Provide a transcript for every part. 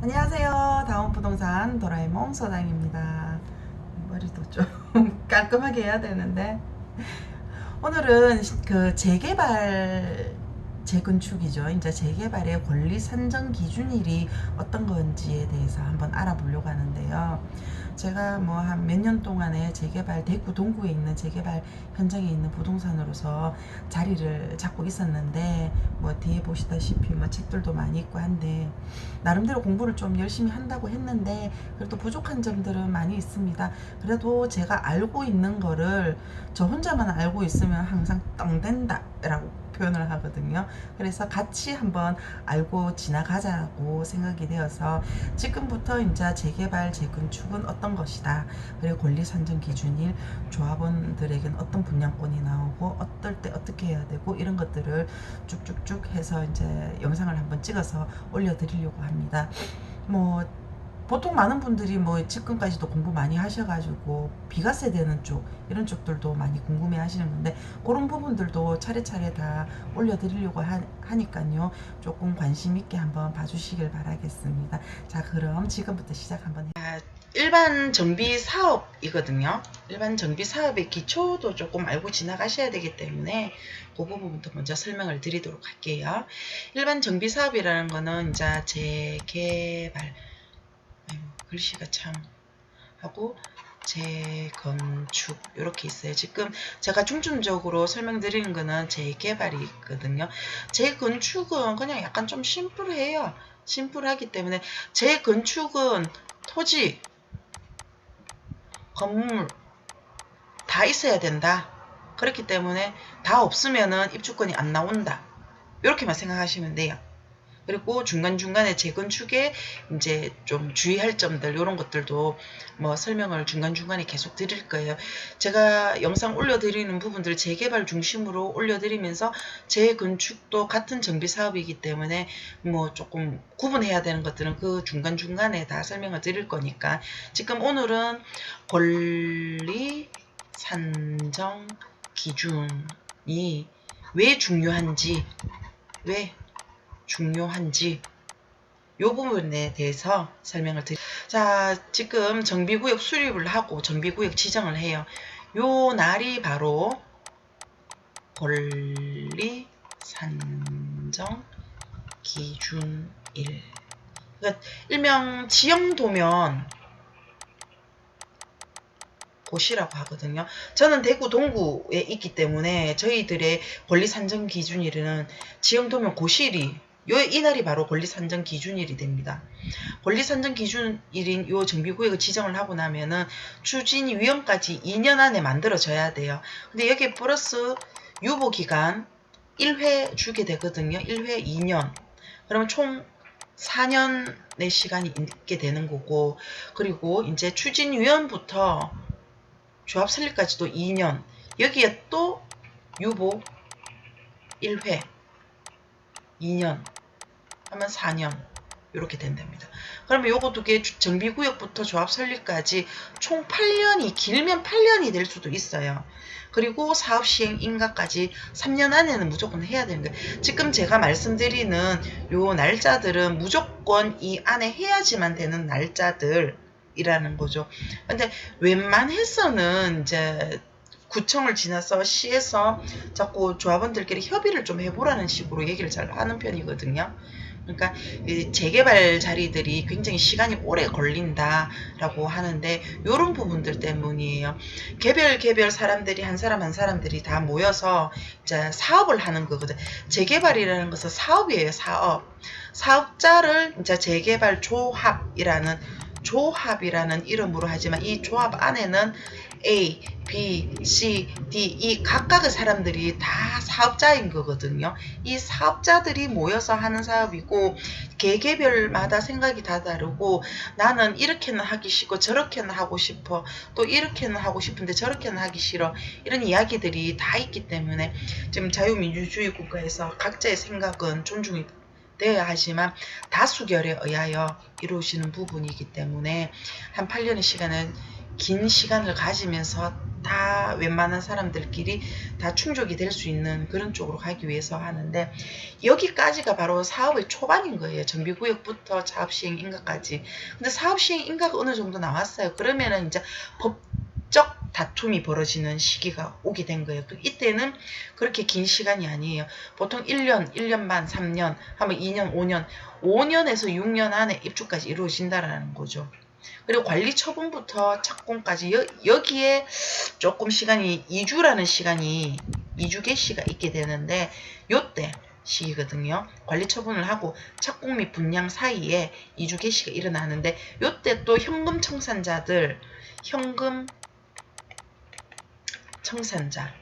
안녕하세요. 다운부동산 도라에몽 소장입니다. 머리도 좀 깔끔하게 해야 되는데 오늘은 그 재개발 재건축이죠. 이제 재개발의 권리 산정 기준일이 어떤 건지에 대해서 한번 알아보려고 하는데요. 제가 뭐 한 몇 년 동안에 재개발 대구 동구에 있는 재개발 현장에 있는 부동산으로서 자리를 잡고 있었는데 뭐 뒤에 보시다시피 뭐 책들도 많이 있고 한데 나름대로 공부를 좀 열심히 한다고 했는데 그래도 부족한 점들은 많이 있습니다. 그래도 제가 알고 있는 거를 저 혼자만 알고 있으면 항상 떵된다 라고 표현을 하거든요. 그래서 같이 한번 알고 지나가자고 생각이 되어서 지금부터 이제 재개발 재건축은 어떤 것이다, 그리고 권리 산정 기준일, 조합원들에게는 어떤 분양권이 나오고 어떨 때 어떻게 해야 되고 이런 것들을 쭉쭉쭉 해서 이제 영상을 한번 찍어서 올려드리려고 합니다. 뭐 보통 많은 분들이 뭐 지금까지도 공부 많이 하셔가지고 비과세 되는 쪽 이런 쪽들도 많이 궁금해 하시는 건데 그런 부분들도 차례차례 다 올려드리려고 하니까요, 조금 관심 있게 한번 봐주시길 바라겠습니다. 자, 그럼 지금부터 시작 한번 해요. 일반 정비 사업이거든요. 일반 정비 사업의 기초도 조금 알고 지나가셔야 되기 때문에 그 부분부터 먼저 설명을 드리도록 할게요. 일반 정비 사업이라는 거는 이제 재개발, 글씨가 참 하고 재건축 이렇게 있어요. 지금 제가 중점적으로 설명드리는 거는 재개발이 있거든요. 재건축은 그냥 약간 좀 심플해요. 심플하기 때문에 재건축은 토지, 건물 다 있어야 된다. 그렇기 때문에 다 없으면은 입주권이 안 나온다. 이렇게만 생각하시면 돼요. 그리고 중간중간에 재건축에 이제 좀 주의할 점들 이런 것들도 뭐 설명을 중간중간에 계속 드릴 거예요. 제가 영상 올려드리는 부분들 재개발 중심으로 올려드리면서 재건축도 같은 정비 사업이기 때문에 뭐 조금 구분해야 되는 것들은 그 중간중간에 다 설명을 드릴 거니까 지금 오늘은 권리 산정 기준이 왜 중요한지 이 부분에 대해서 설명을 드립니다. 자, 지금 정비구역 수립을 하고 정비구역 지정을 해요. 요 날이 바로 권리 산정 기준일. 그러니까 일명 지형도면 고시라고 하거든요. 저는 대구 동구에 있기 때문에 저희들의 권리 산정 기준일은 지형도면 고시일이 이날이 바로 권리 산정 기준일이 됩니다. 권리 산정 기준일인 요 정비구역을 지정을 하고 나면은 추진 위원까지 2년 안에 만들어져야 돼요. 근데 여기에 플러스 유보 기간 1회 주게 되거든요. 1회 2년. 그러면 총 4년의 시간이 있게 되는 거고, 그리고 이제 추진위원부터 조합 설립까지도 2년, 여기에 또 유보 1회 2년 하면 4년 이렇게 된답니다. 그러면 요거 두 개 정비구역부터 조합 설립까지 총 8년이, 길면 8년이 될 수도 있어요. 그리고 사업 시행 인가까지 3년 안에는 무조건 해야 되는 거예요. 지금 제가 말씀드리는 요 날짜들은 무조건 이 안에 해야지만 되는 날짜들이라는 거죠. 근데 웬만해서는 이제 구청을 지나서 시에서 자꾸 조합원들끼리 협의를 좀 해보라는 식으로 얘기를 잘 하는 편이거든요. 그러니까 재개발 자리들이 굉장히 시간이 오래 걸린다라고 하는데 이런 부분들 때문이에요. 개별 사람들이 한 사람 한 사람들이 다 모여서 이제 사업을 하는 거거든. 재개발이라는 것은 사업이에요. 사업자를 이제 재개발 조합이라는 이름으로 하지만 이 조합 안에는 A, B, C, D 이 각각의 사람들이 다 사업자인 거거든요. 이 사업자들이 모여서 하는 사업이고 개개별마다 생각이 다 다르고 나는 이렇게는 하기 싫고 저렇게는 하고 싶어, 또 이렇게는 하고 싶은데 저렇게는 하기 싫어, 이런 이야기들이 다 있기 때문에 지금 자유민주주의 국가에서 각자의 생각은 존중이 되어야 하지만 다수결에 의하여 이루어지는 부분이기 때문에 한 8년의 시간은 긴 시간을 가지면서 다 웬만한 사람들끼리 다 충족이 될 수 있는 그런 쪽으로 가기 위해서 하는데, 여기까지가 바로 사업의 초반인 거예요. 정비구역부터 사업시행 인가까지. 근데 사업시행 인가가 어느 정도 나왔어요. 그러면은 이제 법적 다툼이 벌어지는 시기가 오게 된 거예요. 이때는 그렇게 긴 시간이 아니에요. 보통 1년, 1년 반, 3년, 하면 2년, 5년, 5년에서 6년 안에 입주까지 이루어진다라는 거죠. 그리고 관리 처분부터 착공까지 여기에 조금 시간이 2주라는 시간이 2주 개시가 있게 되는데, 요때 시기거든요. 관리 처분을 하고 착공 및 분양 사이에 2주 개시가 일어나는데, 요때 또 현금 청산자들, 현금 청산자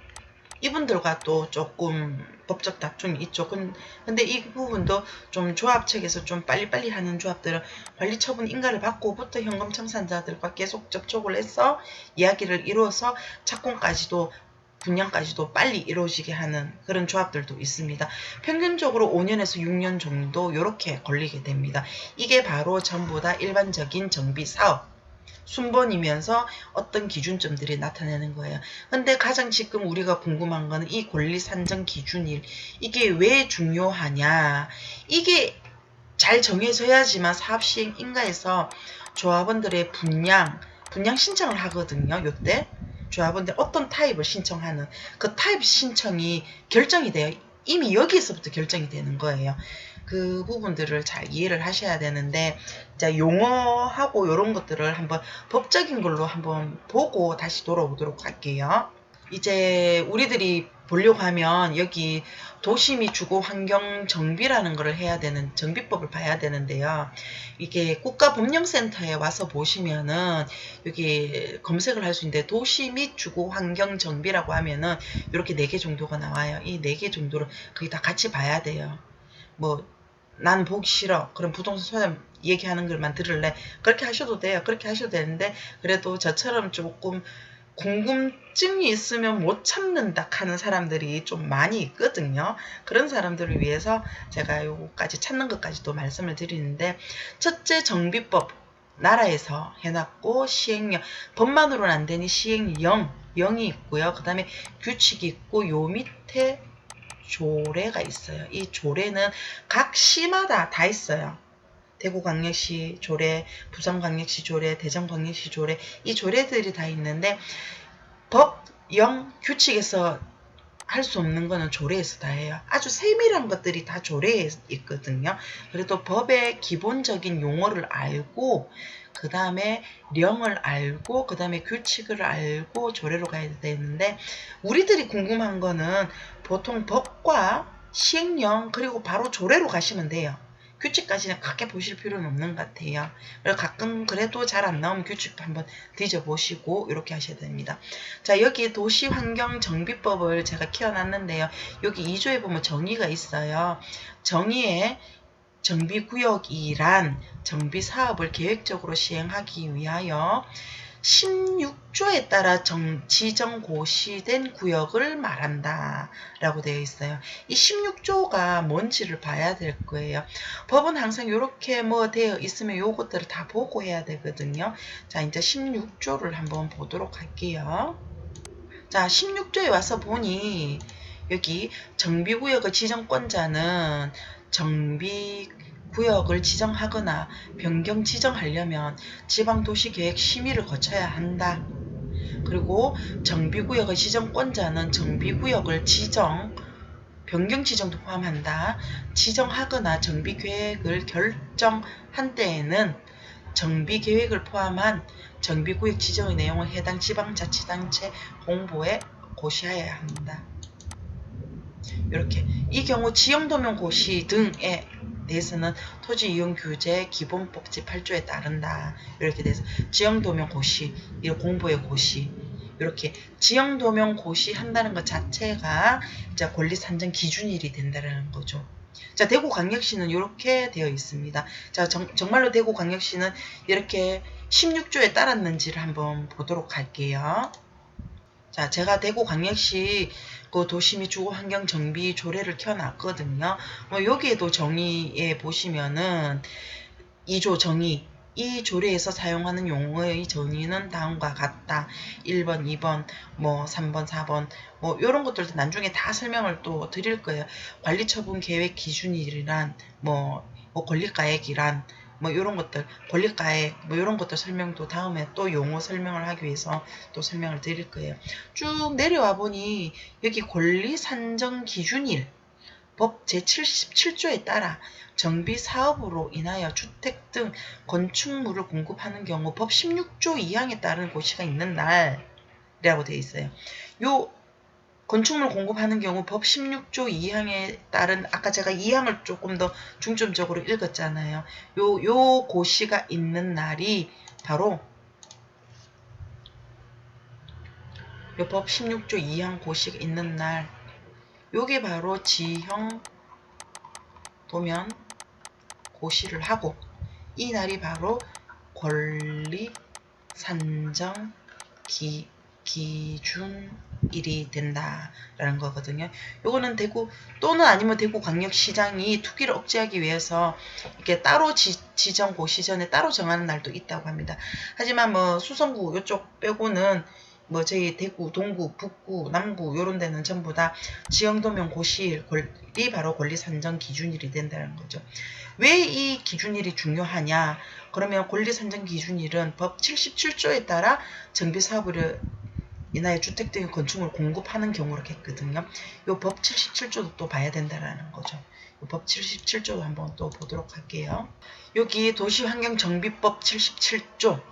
이분들과 또 조금 법적 다툼이 있죠. 근데 이 부분도 좀 조합 측에서 좀 빨리빨리 하는 조합들은 관리 처분 인가를 받고부터 현금 청산자들과 계속 접촉을 해서 이야기를 이루어서 착공까지도 분양까지도 빨리 이루어지게 하는 그런 조합들도 있습니다. 평균적으로 5년에서 6년 정도 이렇게 걸리게 됩니다. 이게 바로 전부 다 일반적인 정비 사업 순번이면서 어떤 기준점들이 나타내는 거예요. 근데 가장 지금 우리가 궁금한 거는 이 권리 산정 기준일, 이게 왜 중요하냐. 이게 잘 정해져야지만 사업시행 인가에서 조합원들의 분양 신청을 하거든요. 요때 조합원들 어떤 타입을 신청하는 그 타입 신청이 결정이 돼요. 이미 여기에서부터 결정이 되는 거예요. 그 부분들을 잘 이해를 하셔야 되는데, 자, 용어하고 이런 것들을 한번 법적인 걸로 한번 보고 다시 돌아오도록 할게요. 이제 우리들이 보려고 하면 여기 도시 및 주거 환경 정비라는 거를 해야 되는 정비법을 봐야 되는데요. 이게 국가법령센터에 와서 보시면은 여기 검색을 할 수 있는데, 도시 및 주거 환경 정비라고 하면은 이렇게 4개 정도가 나와요. 이 4개 정도를 거의 다 같이 봐야 돼요. 뭐 난 보기 싫어. 그럼 부동산 소장 얘기하는 글만 들을래. 그렇게 하셔도 돼요. 그렇게 하셔도 되는데, 그래도 저처럼 조금 궁금증이 있으면 못 참는다 하는 사람들이 좀 많이 있거든요. 그런 사람들을 위해서 제가 요거까지 찾는 것까지도 말씀을 드리는데, 첫째 정비법 나라에서 해놨고, 시행령 법만으로는 안 되니 시행령 0이 있고요. 그 다음에 규칙이 있고, 요 밑에 조례가 있어요. 이 조례는 각 시마다 다 있어요. 대구광역시 조례, 부산광역시 조례, 대전광역시 조례, 이 조례들이 다 있는데, 법령 규칙에서 할 수 없는 거는 조례에서 다 해요. 아주 세밀한 것들이 다 조례에 있거든요. 그래도 법의 기본적인 용어를 알고, 그 다음에 령을 알고, 그 다음에 규칙을 알고 조례로 가야 되는데, 우리들이 궁금한 거는 보통 법과 시행령 그리고 바로 조례로 가시면 돼요. 규칙까지는 크게 보실 필요는 없는 것 같아요. 가끔 그래도 잘 안 나오면 규칙도 한번 뒤져보시고 이렇게 하셔야 됩니다. 자, 여기 도시환경정비법을 제가 키워놨는데요. 여기 2조에 보면 정의가 있어요. 정의에 정비구역이란 정비사업을 계획적으로 시행하기 위하여 16조에 따라 지정고시된 구역을 말한다 라고 되어 있어요. 이 16조가 뭔지를 봐야 될 거예요. 법은 항상 이렇게 뭐 되어 있으면 요것들을 다 보고 해야 되거든요. 자, 이제 16조를 한번 보도록 할게요. 자, 16조에 와서 보니 여기 정비구역의 지정권자는 정비구역을 지정하거나 변경 지정하려면 지방도시계획 심의를 거쳐야 한다. 그리고 정비구역의 지정권자는 정비구역을 변경 지정도 포함한다. 지정하거나 정비계획을 결정한 때에는 정비계획을 포함한 정비구역 지정의 내용을 해당 지방자치단체 홍보에 고시하여야 한다. 이렇게 이 경우 지형도면 고시 등에 대해서는 토지이용규제 기본법 제8조에 따른다. 이렇게 돼서 지형도면 고시, 이 공보의 고시, 이렇게 지형도면 고시 한다는 것 자체가 이제 권리산정 기준일이 된다는 거죠. 자, 대구광역시는 이렇게 되어 있습니다. 자, 정말로 대구광역시는 이렇게 16조에 따랐는지를 한번 보도록 할게요. 자, 제가 대구광역시 그 도시 및 주거환경 정비 조례를 켜놨거든요. 여기에도 정의에 보시면은 2조 정의 이 조례에서 사용하는 용어의 정의는 다음과 같다. 1번, 2번, 뭐 3번, 4번 뭐 이런 것들도 나중에 다 설명을 또 드릴 거예요. 관리처분 계획 기준일이란 뭐 권리가액이란 뭐 이런 것들, 권리가액 뭐 이런 것들 설명도 다음에 또 용어 설명을 하기 위해서 또 설명을 드릴 거예요. 쭉 내려와 보니 여기 권리 산정 기준일 법 제77조에 따라 정비 사업으로 인하여 주택 등 건축물을 공급하는 경우 법 16조 2항에 따른 고시가 있는 날이라고 되어 있어요. 요 건축물 공급하는 경우 법 16조 2항에 따른 아까 제가 2항을 조금 더 중점적으로 읽었잖아요. 요 고시가 있는 날이 바로 요 법 16조 2항 고시가 있는 날 요게 바로 지형 도면 고시를 하고 이 날이 바로 권리 산정 기준일이 된다라는 거거든요. 요거는 대구 또는 아니면 대구광역시장이 투기를 억제하기 위해서 이렇게 따로 지정 고시전에 따로 정하는 날도 있다고 합니다. 하지만 뭐 수성구 요쪽 빼고는 뭐 저희 대구, 동구, 북구, 남구 요런 데는 전부 다 지형도면 고시일 이 바로 권리 산정 기준일이 된다는 거죠. 왜 이 기준일이 중요하냐? 그러면 권리 산정 기준일은 법 77조에 따라 정비 사업을 인하여 주택 등의 건축물을 공급하는 경우로 했거든요. 요 법 77조도 또 봐야 된다라는 거죠. 요 법 77조도 한번 또 보도록 할게요. 여기 도시환경정비법 77조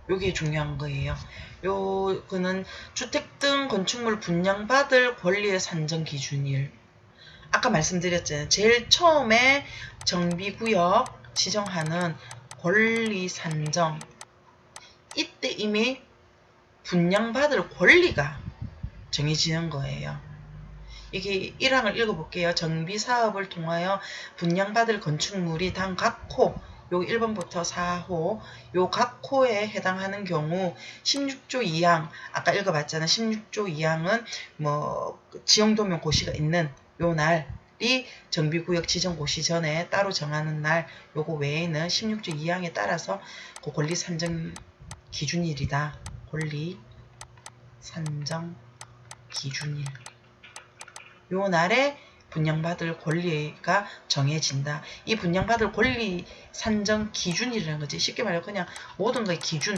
요게 중요한 거예요. 요거는 주택 등 건축물 분양받을 권리의 산정 기준일. 아까 말씀드렸잖아요. 제일 처음에 정비구역 지정하는 권리 산정. 이때 이미 분양받을 권리가 정해지는 거예요. 이게 1항을 읽어볼게요. 정비사업을 통하여 분양받을 건축물이 단 각 호, 요 1번부터 4호, 요 각 호에 해당하는 경우 16조 2항, 아까 읽어봤잖아요. 16조 2항은 뭐 지형도면 고시가 있는 요 날이 정비구역 지정 고시 전에 따로 정하는 날, 요거 외에는 16조 2항에 따라서 그 권리 산정 기준일이다. 권리 산정 기준일. 요 날에 분양받을 권리가 정해진다. 이 분양받을 권리 산정 기준이라는 거지. 쉽게 말해 그냥 모든 거의 기준,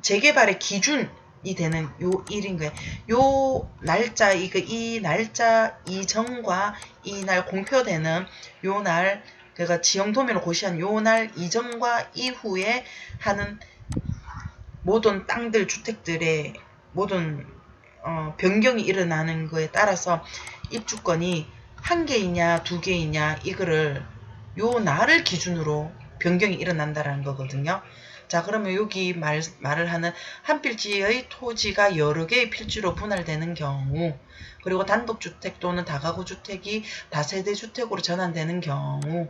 재개발의 기준이 되는 요 일인 거예요. 요 날짜, 이 날짜 이전과 이 날 공표되는 요 날, 그러니까 지형도면을 고시한 요 날 이전과 이후에 하는 모든 땅들, 주택들의 모든 변경이 일어나는 거에 따라서 입주권이 한 개이냐 두 개이냐 이거를 요 날을 기준으로 변경이 일어난다는 거거든요. 자, 그러면 여기 말을 하는 한 필지의 토지가 여러 개의 필지로 분할되는 경우, 그리고 단독주택 또는 다가구주택이 다세대주택으로 전환되는 경우,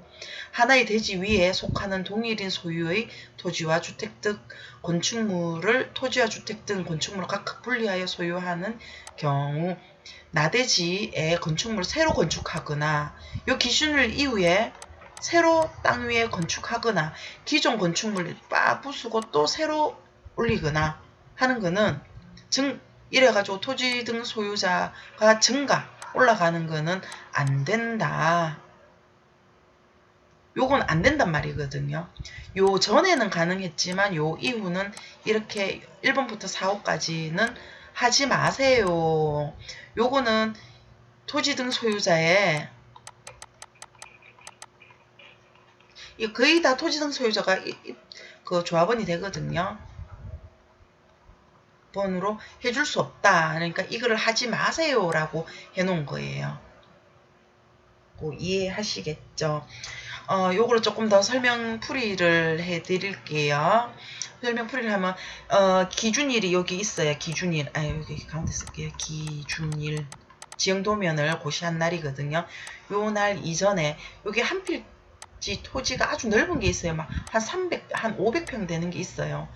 하나의 대지 위에 속하는 동일인 소유의 토지와 주택 등 건축물을 토지와 주택 등 건축물을 각각 분리하여 소유하는 경우, 나대지에 건축물을 새로 건축하거나 이 기준을 이후에 새로 땅 위에 건축하거나 기존 건축물을 빠 부수고 또 새로 올리거나 하는 거는 이래가지고 토지 등 소유자가 올라가는 거는 안 된다. 요건 안 된단 말이거든요. 요 전에는 가능했지만 요 이후는 이렇게 1번부터 4호까지는 하지 마세요. 요거는 토지 등 소유자의 거의 다 토지 등 소유자가 그 조합원이 되거든요. 번으로 해줄 수 없다. 그러니까 이거를 하지 마세요라고 해놓은 거예요. 이해하시겠죠? 요거를 조금 더 설명풀이를 해드릴게요. 설명풀이를 하면 기준일이 여기 있어요. 기준일. 여기 가운데 쓸게요. 기준일. 지형도면을 고시한 날이거든요. 요 날 이전에 여기 한 필지 토지가 아주 넓은 게 있어요. 막 한 500평 되는 게 있어요.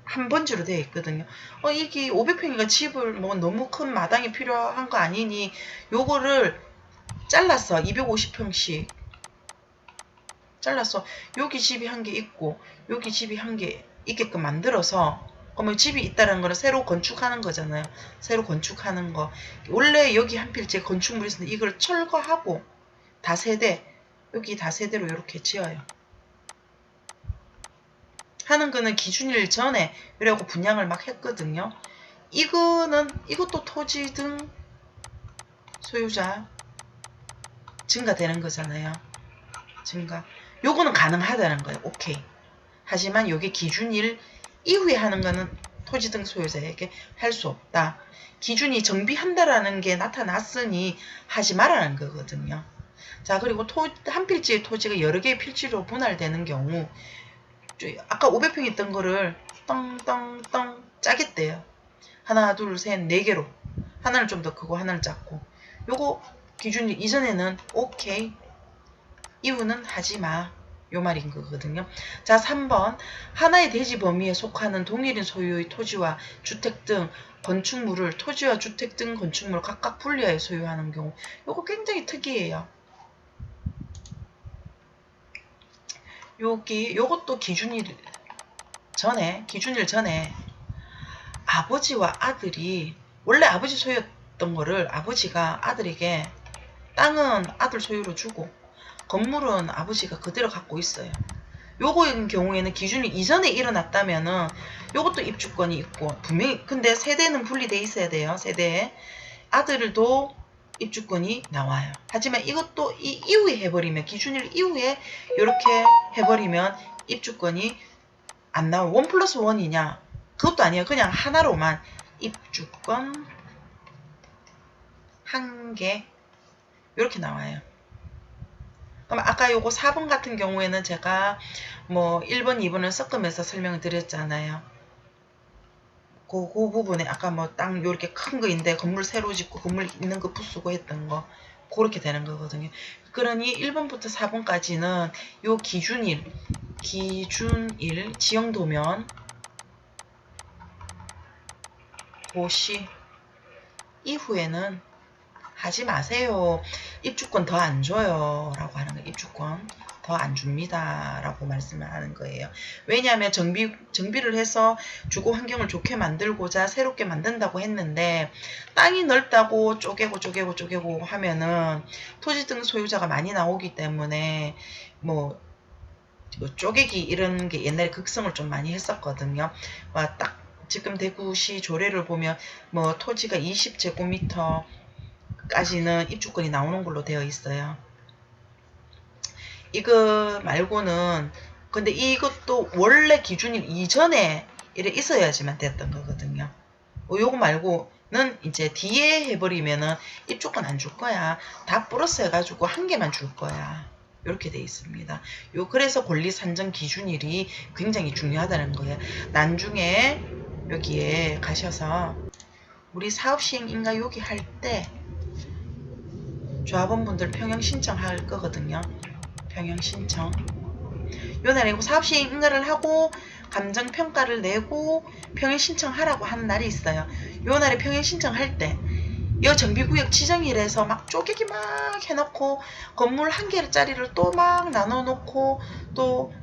한 번지로 되어 있거든요. 이게 500평이니까 집을 뭐 너무 큰 마당이 필요한 거 아니니 요거를 잘라서 250평씩 잘라서 여기 집이 한 개 있고 여기 집이 한 개 있게끔 만들어서 그러면 집이 있다는 거는 새로 건축하는 거잖아요. 새로 건축하는 거. 원래 여기 한 필지에 건축물이 있는데 이걸 철거하고 다세대 여기 다세대로 이렇게 지어요. 하는 거는 기준일 전에 이라고 분양을 막 했거든요. 이것도 토지 등 소유자 증가되는 거잖아요. 증가. 요거는 가능하다는 거예요. 오케이. 하지만 요게 기준일 이후에 하는 거는 토지 등 소유자에게 할 수 없다. 기준이 정비한다라는 게 나타났으니 하지 말라는 거거든요. 자, 그리고 한 필지의 토지가 여러 개의 필지로 분할되는 경우 아까 500평 있던 거를 떵떵떵 짜겠대요. 하나, 둘, 셋, 네 개로. 하나는 좀 더 크고 하나는 작고. 요거 기준이 이전에는 오케이. 이유는 하지 마. 요 말인 거거든요. 자, 3번. 하나의 대지 범위에 속하는 동일인 소유의 토지와 주택 등 건축물을 토지와 주택 등 건축물을 각각 분리하여 소유하는 경우. 요거 굉장히 특이해요. 요것도 기준일 전에 아버지와 아들이 원래 아버지 소유였던 거를 아버지가 아들에게 땅은 아들 소유로 주고 건물은 아버지가 그대로 갖고 있어요. 요거인 경우에는 기준이 이전에 일어났다면은 요것도 입주권이 있고 분명히 근데 세대는 분리돼 있어야 돼요. 세대에 아들도 입주권이 나와요. 하지만 이것도 이 이후에 해버리면 기준일 이후에 이렇게 해버리면 입주권이 안 나와요. 1+1이냐? 그것도 아니에요. 그냥 하나로만 입주권 한 개 이렇게 나와요. 그럼 아까 요거 4번 같은 경우에는 제가 뭐 1번, 2번을 섞으면서 설명을 드렸잖아요. 그 부분에 아까 뭐 땅 요렇게 큰 거인데 건물 새로 짓고 건물 있는 거 부수고 했던 거 그렇게 되는 거거든요. 그러니 1번부터 4번까지는 요 기준일 지형도면 고시 이후에는 하지 마세요. 입주권 더 안 줘요. 라고 하는 거예요. 입주권 더 안 줍니다. 라고 말씀을 하는 거예요. 왜냐하면 정비를 해서 주거 환경을 좋게 만들고자 새롭게 만든다고 했는데 땅이 넓다고 쪼개고 하면은 토지 등 소유자가 많이 나오기 때문에 뭐 쪼개기 이런 게 옛날에 극성을 좀 많이 했었거든요. 딱 지금 대구시 조례를 보면 뭐 토지가 20제곱미터 까지는 입주권이 나오는 걸로 되어 있어요. 이거 말고는 근데 이것도 원래 기준일 이전에 이래 있어야지만 됐던 거거든요. 요거 말고는 이제 뒤에 해버리면은 입주권 안 줄 거야. 다 플러스 해가지고 한 개만 줄 거야. 이렇게 돼 있습니다. 그래서 권리 산정 기준일이 굉장히 중요하다는 거예요. 나중에 여기에 가셔서 우리 사업시행인가 여기 할 때 조합원분들 평형 신청할 거거든요. 평형 신청. 요 날이고 사업시행 인가를 하고 감정평가를 내고 평형 신청하라고 하는 날이 있어요. 요 날에 평형 신청할 때 요 정비구역 지정일에서 막 쪼개기 막 해놓고 건물 한 개짜리를 또 막 나눠놓고 또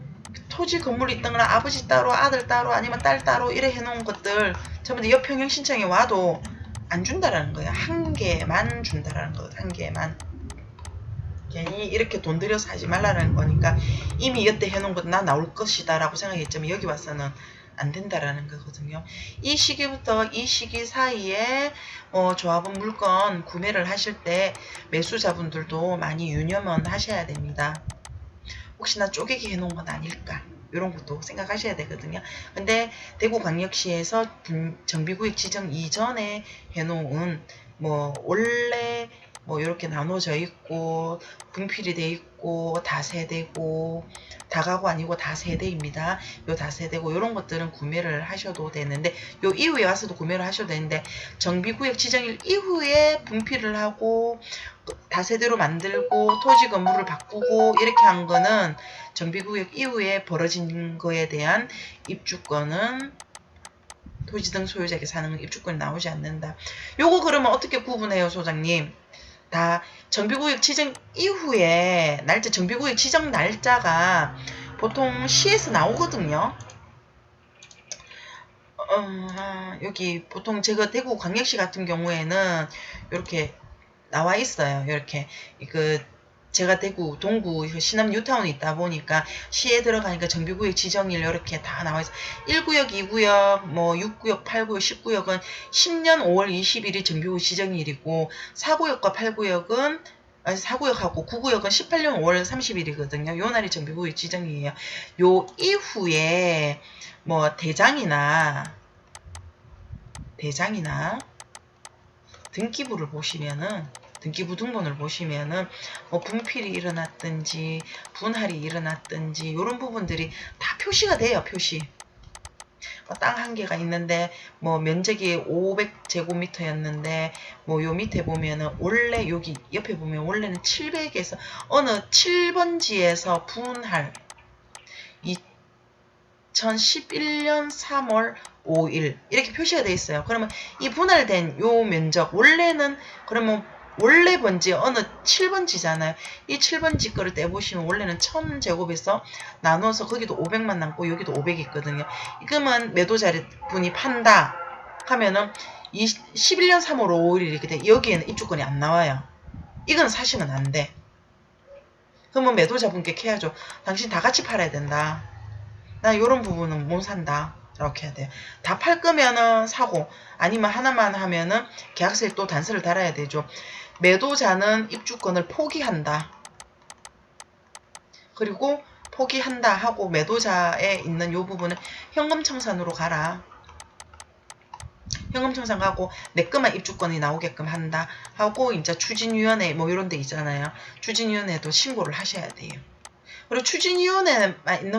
토지 건물이 있던 거랑 아버지 따로 아들 따로 아니면 딸 따로 이래 해놓은 것들 전부 다 요 평형 신청에 와도 안 준다라는 거예요. 한 개만 준다라는 거예요. 한 개만. 괜히 이렇게 돈 들여서 하지 말라는 거니까 이미 여태 해놓은 거 나 나올 것이다 라고 생각했지만 여기 와서는 안 된다라는 거거든요. 이 시기부터 이 시기 사이에 조합원 물건 구매를 하실 때 매수자분들도 많이 유념은 하셔야 됩니다. 혹시나 쪼개기 해놓은 건 아닐까 이런 것도 생각하셔야 되거든요. 근데 대구광역시에서 정비구역 지정 이전에 해놓은 뭐 원래 뭐 이렇게 나눠져 있고 분필이 돼 있고 다세대고 다가구 아니고 다세대입니다. 요 다세대고 이런 것들은 구매를 하셔도 되는데 요 이후에 와서도 구매를 하셔도 되는데 정비구역 지정일 이후에 분필을 하고 다세대로 만들고 토지 건물을 바꾸고 이렇게 한 거는 정비구역 이후에 벌어진 거에 대한 입주권은 토지 등 소유자에게 사는 입주권이 나오지 않는다. 요거 그러면 어떻게 구분해요, 소장님? 다 정비구역 지정 이후에 날짜, 정비구역 지정 날짜가 보통 시에서 나오거든요. 여기 보통 제가 대구 광역시 같은 경우에는 이렇게 나와 있어요. 이렇게 그 제가 대구 동구 시남 뉴타운에 있다 보니까 시에 들어가니까 정비구역 지정일 이렇게 다 나와 있어요. 1구역, 2구역, 뭐 6구역, 8구역, 10구역은 10년 5월 20일이 정비구역 지정일이고 4구역과 8구역은 4구역하고 9구역은 18년 5월 30일이거든요. 요 날이 정비구역 지정이에요. 요 이후에 뭐 대장이나 등기부를 보시면은 등기부 등본을 보시면은 뭐 분필이 일어났든지 분할이 일어났든지 이런 부분들이 다 표시가 돼요. 표시. 땅 한 개가 있는데 뭐 면적이 500제곱미터였는데 뭐 요 밑에 보면은 원래 여기 옆에 보면 원래는 700에서 어느 7번지에서 분할 2011년 3월 5일 이렇게 표시가 되어 있어요. 그러면 이 분할된 요 면적 원래는 그러면 원래 번지 어느 7번지잖아요. 이 7번지 거를 떼보시면 원래는 1000제곱에서 나눠서 거기도 500만 남고 여기도 500 있거든요. 그러면 매도자분이 판다 하면은 11년 3월 5일이기 때문에 여기에는 입주권이 안 나와요. 이건 사시면 안 돼. 그러면 매도자분께 캐야죠. 당신 다 같이 팔아야 된다. 나 이런 부분은 못 산다. 이렇게 해야 돼요. 다 팔 거면은 사고 아니면 하나만 하면은 계약서에 또 단서를 달아야 되죠. 매도자는 입주권을 포기한다. 그리고 포기한다 하고 매도자에 있는 요 부분은 현금청산으로 가라. 현금청산 가고 내 것만 입주권이 나오게끔 한다 하고 이제 추진위원회 뭐 이런 데 있잖아요. 추진위원회도 신고를 하셔야 돼요. 그리고 추진위원회만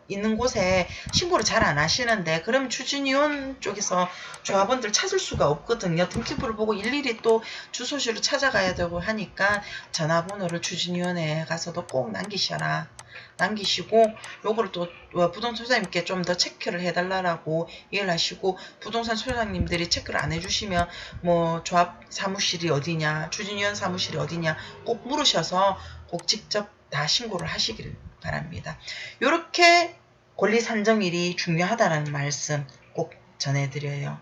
있는 곳에 신고를 잘 안 하시는데 그럼 추진위원 쪽에서 조합원들 찾을 수가 없거든요. 등기부를 보고 일일이 또 주소지로 찾아가야 되고 하니까 전화번호를 추진위원회에 가서도 꼭 남기셔라. 남기시고 요거를 또 부동산 소장님께 좀 더 체크를 해달라고 얘기를 하시고 부동산 소장님들이 체크를 안 해주시면 뭐 조합 사무실이 어디냐 추진위원 사무실이 어디냐 꼭 물으셔서 꼭 직접 다 신고를 하시길 바랍니다. 이렇게 권리 산정일이 중요하다는 말씀 꼭 전해드려요.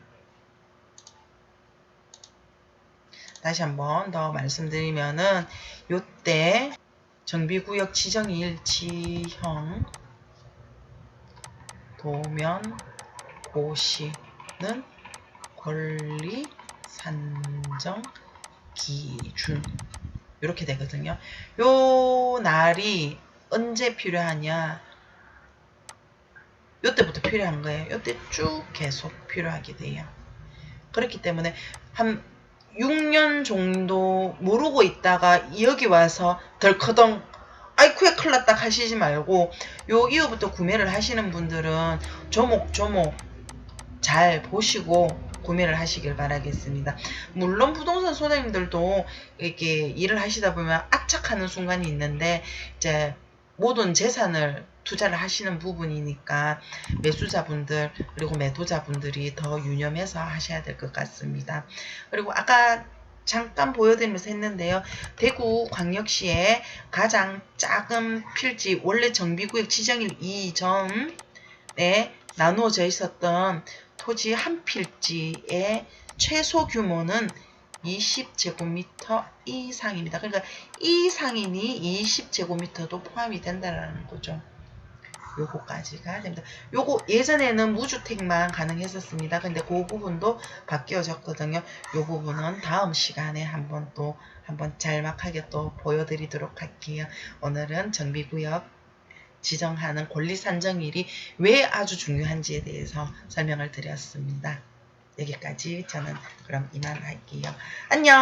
다시 한번 더 말씀드리면은 요때 정비구역 지정일 지형 도면 고시는 권리 산정 기준 이렇게 되거든요. 요 날이 언제 필요하냐? 요때부터 필요한 거예요. 요때 쭉 계속 필요하게 돼요. 그렇기 때문에 한 6년 정도 모르고 있다가 여기 와서 덜커덩 아이쿠야 큰일 났다 하시지 말고 요 이후부터 구매를 하시는 분들은 조목조목 잘 보시고 구매를 하시길 바라겠습니다. 물론 부동산 소장님들도 이렇게 일을 하시다 보면 악착하는 순간이 있는데 이제 모든 재산을 투자를 하시는 부분이니까 매수자분들 그리고 매도자분들이 더 유념해서 하셔야 될 것 같습니다. 그리고 아까 잠깐 보여드리면서 했는데요. 대구 광역시의 가장 작은 필지 원래 정비구역 지정일 이전에 나누어져 있었던 토지 한 필지의 최소 규모는 20제곱미터 이상입니다. 그러니까 이상이니 20제곱미터도 포함이 된다는 거죠. 요거까지가 됩니다. 요거 예전에는 무주택만 가능했었습니다. 근데 그 부분도 바뀌어졌거든요. 요 부분은 다음 시간에 한번 짤막하게 또 보여드리도록 할게요. 오늘은 정비구역 지정하는 권리 산정일이 왜 아주 중요한지에 대해서 설명을 드렸습니다. 여기까지 저는 그럼 이만할게요. 안녕.